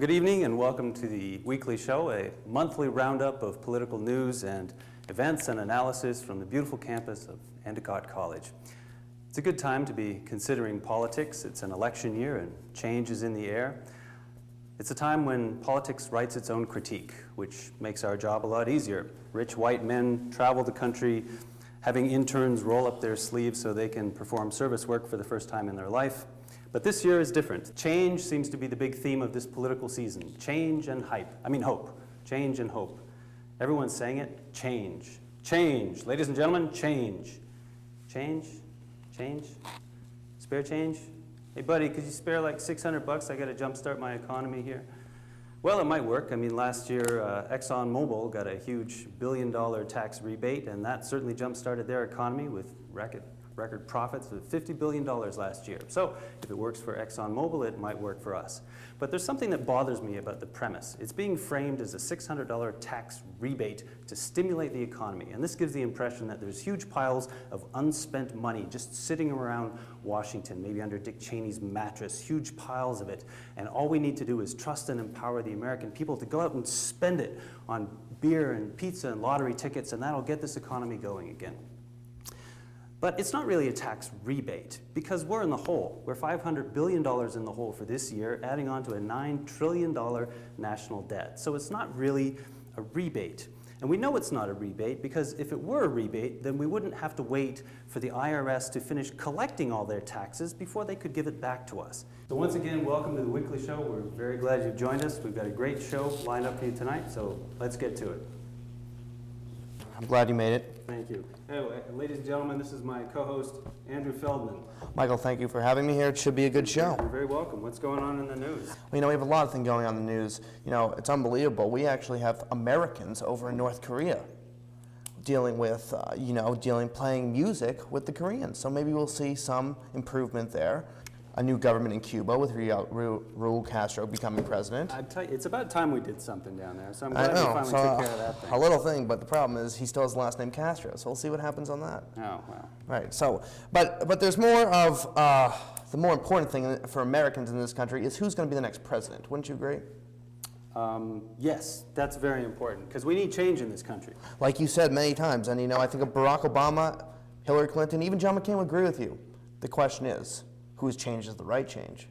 Well, good evening and welcome to the weekly show, a monthly roundup of political news and events and analysis from the beautiful campus of Endicott College. It's a good time to be considering politics. It's an election year and change is in the air. It's a time when politics writes its own critique, which makes our job a lot easier. Rich white men travel the country having interns roll up their sleeves so they can perform service work for the first time in their life. But this year is different. Change seems to be the big theme of this political season. Change and hope. Change and hope. Everyone's saying it. Change. Change. Ladies and gentlemen, change. Change. Change. Spare change? Hey buddy, could you spare like $600? I gotta jumpstart my economy here. Well, it might work. I mean, last year ExxonMobil got a huge billion-dollar tax rebate, and that certainly jump-started their economy with record profits of $50 billion last year. So if it works for ExxonMobil, it might work for us. But there's something that bothers me about the premise. It's being framed as a $600 tax rebate to stimulate the economy. And this gives the impression that there's huge piles of unspent money just sitting around Washington, maybe under Dick Cheney's mattress, huge piles of it. And all we need to do is trust and empower the American people to go out and spend it on beer and pizza and lottery tickets, and that'll get this economy going again. But it's not really a tax rebate, because we're in the hole. We're $500 billion in the hole for this year, adding on to a $9 trillion national debt. So it's not really a rebate. And we know it's not a rebate because if it were a rebate, then we wouldn't have to wait for the IRS to finish collecting all their taxes before they could give it back to us. So once again, welcome to the weekly show. We're very glad you've joined us. We've got a great show lined up for you tonight, so let's get to it. I'm glad you made it. Thank you. Hey, ladies and gentlemen, this is my co-host, Andrew Feldman. Michael, thank you for having me here. It should be a good show. You're very welcome. What's going on in the news? Well, we have a lot of things going on in the news. It's unbelievable. We actually have Americans over in North Korea dealing with, playing music with the Koreans. So maybe we'll see some improvement there. A new government in Cuba with Raul Castro becoming president. I'd tell you, it's about time we did something down there, so I'm glad we finally took care of that thing. A little thing, but the problem is he still has the last name Castro, so we'll see what happens on that. Oh, wow. Right, so, but there's more of, the more important thing for Americans in this country is who's going to be the next president. Wouldn't you agree? Yes, that's very important, because we need change in this country. Like you said many times, and I think of Barack Obama, Hillary Clinton, even John McCain would agree with you. The question is, whose change is the right change?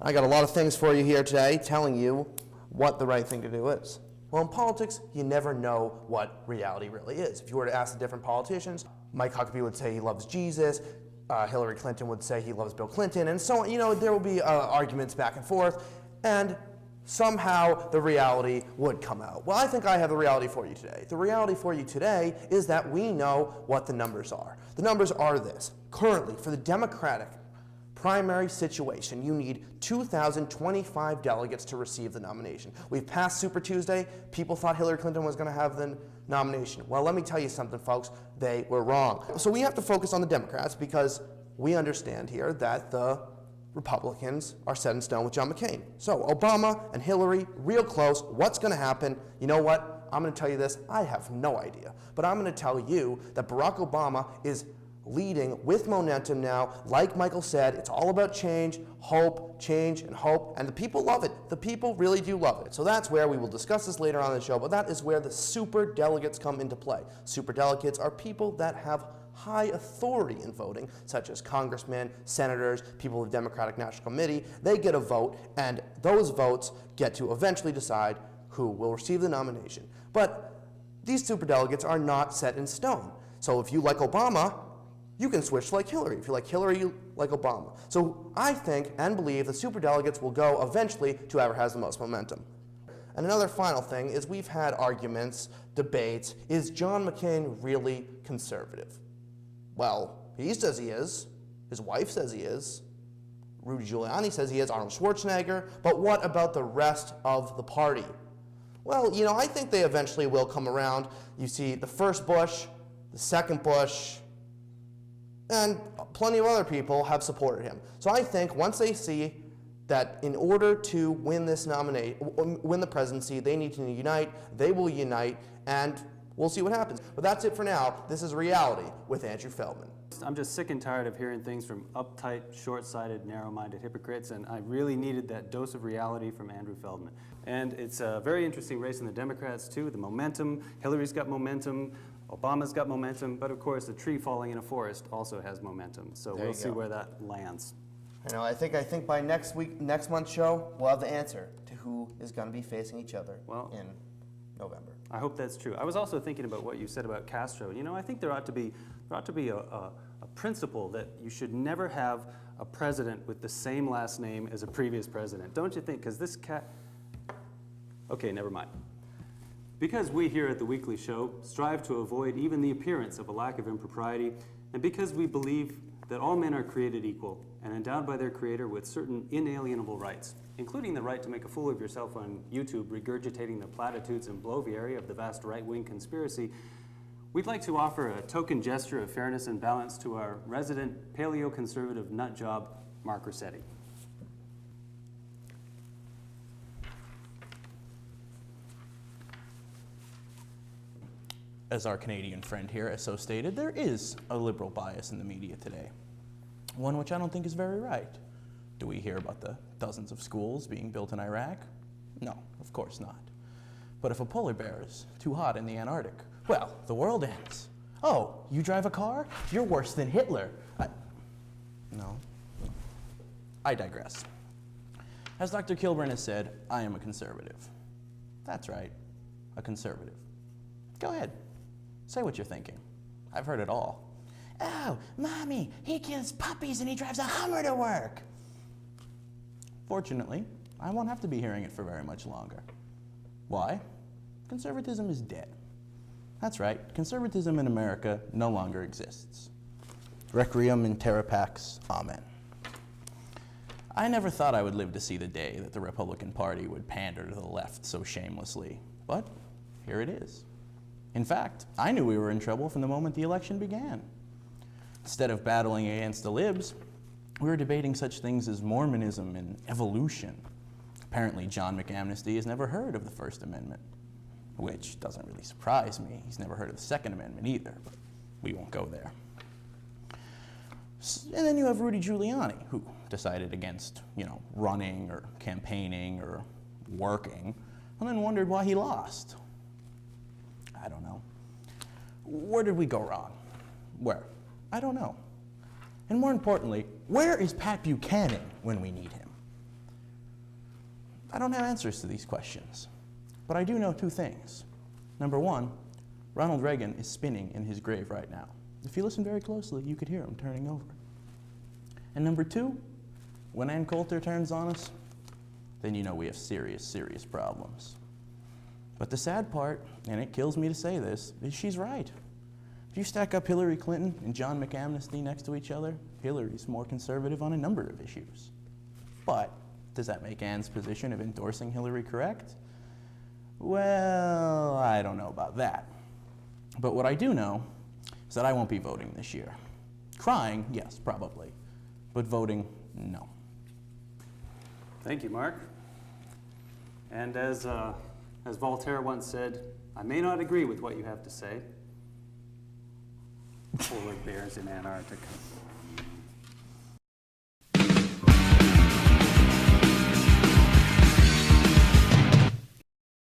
I got a lot of things for you here today telling you what the right thing to do is. Well, in politics, you never know what reality really is. If you were to ask the different politicians, Mike Huckabee would say he loves Jesus, Hillary Clinton would say he loves Bill Clinton, and so on. There will be arguments back and forth, and somehow the reality would come out. Well, I think I have the reality for you today. The reality for you today is that we know what the numbers are. The numbers are this. Currently, for the Democratic primary situation, you need 2,025 delegates to receive the nomination. We've passed Super Tuesday. People thought Hillary Clinton was going to have the nomination. Well, let me tell you something, folks. They were wrong. So we have to focus on the Democrats because we understand here that the Republicans are set in stone with John McCain. So Obama and Hillary, real close. What's going to happen? You know what? I'm going to tell you this. I have no idea. But I'm going to tell you that Barack Obama is leading with momentum now. Like Michael said, it's all about change, and hope, and the people love it. The people really do love it. So that's where we will discuss this later on in the show, but that is where the super delegates come into play. Super delegates are people that have high authority in voting, such as congressmen, senators, people of the Democratic National Committee. They get a vote, and those votes get to eventually decide who will receive the nomination. But these super delegates are not set in stone. So if you like Obama, you can switch to like Hillary. If you like Hillary, you like Obama. So I think and believe the superdelegates will go eventually to whoever has the most momentum. And another final thing is we've had arguments, debates. Is John McCain really conservative? Well, he says he is. His wife says he is. Rudy Giuliani says he is. Arnold Schwarzenegger. But what about the rest of the party? Well, I think they eventually will come around. You see the first Bush, the second Bush, and plenty of other people have supported him. So I think once they see that in order to win the presidency, they need to unite, they will unite, and We'll see what happens. But that's it for now. This is Reality with Andrew Feldman. I'm just sick and tired of hearing things from uptight, short-sighted, narrow-minded hypocrites, and I really needed that dose of reality from Andrew Feldman. And it's a very interesting race in the Democrats, too. The momentum, Hillary's got momentum, Obama's got momentum, but of course the tree falling in a forest also has momentum. So we'll see where that lands. I know. I think by next month's show, we'll have the answer to who is going to be facing each other in November. I hope that's true. I was also thinking about what you said about Castro. You know, I think there ought to be a principle that you should never have a president with the same last name as a previous president. Don't you think? Because this cat... Okay, never mind. Because we here at the Weekly Show strive to avoid even the appearance of a lack of impropriety, and because we believe that all men are created equal and endowed by their Creator with certain inalienable rights, including the right to make a fool of yourself on YouTube regurgitating the platitudes and bloviary of the vast right-wing conspiracy, we'd like to offer a token gesture of fairness and balance to our resident paleo-conservative nutjob, Mark Rossetti. As our Canadian friend here has so stated, there is a liberal bias in the media today. One which I don't think is very right. Do we hear about the dozens of schools being built in Iraq? No, of course not. But if a polar bear is too hot in the Antarctic, well, the world ends. Oh, you drive a car? You're worse than Hitler. No. I digress. As Dr. Kilburn has said, I am a conservative. That's right, a conservative. Go ahead. Say what you're thinking. I've heard it all. Oh, Mommy, he kills puppies and he drives a Hummer to work. Fortunately, I won't have to be hearing it for very much longer. Why? Conservatism is dead. That's right, conservatism in America no longer exists. Requiem in terra pax, amen. I never thought I would live to see the day that the Republican Party would pander to the left so shamelessly, but here it is. In fact, I knew we were in trouble from the moment the election began. Instead of battling against the libs, we were debating such things as Mormonism and evolution. Apparently, John McAmnesty has never heard of the First Amendment, which doesn't really surprise me. He's never heard of the Second Amendment either, but we won't go there. And then you have Rudy Giuliani, who decided against, running or campaigning or working, and then wondered why he lost. I don't know. Where did we go wrong? Where? I don't know. And more importantly, where is Pat Buchanan when we need him? I don't have answers to these questions, but I do know two things. Number one, Ronald Reagan is spinning in his grave right now. If you listen very closely, you could hear him turning over. And number two, when Ann Coulter turns on us, then you know we have serious, serious problems. But the sad part, and it kills me to say this, is she's right. If you stack up Hillary Clinton and John McAmnesty next to each other, Hillary's more conservative on a number of issues. But does that make Ann's position of endorsing Hillary correct? Well, I don't know about that. But what I do know is that I won't be voting this year. Crying, yes, probably. But voting, no. Thank you, Mark. And as Voltaire once said, I may not agree with what you have to say. Polar bears in Antarctica.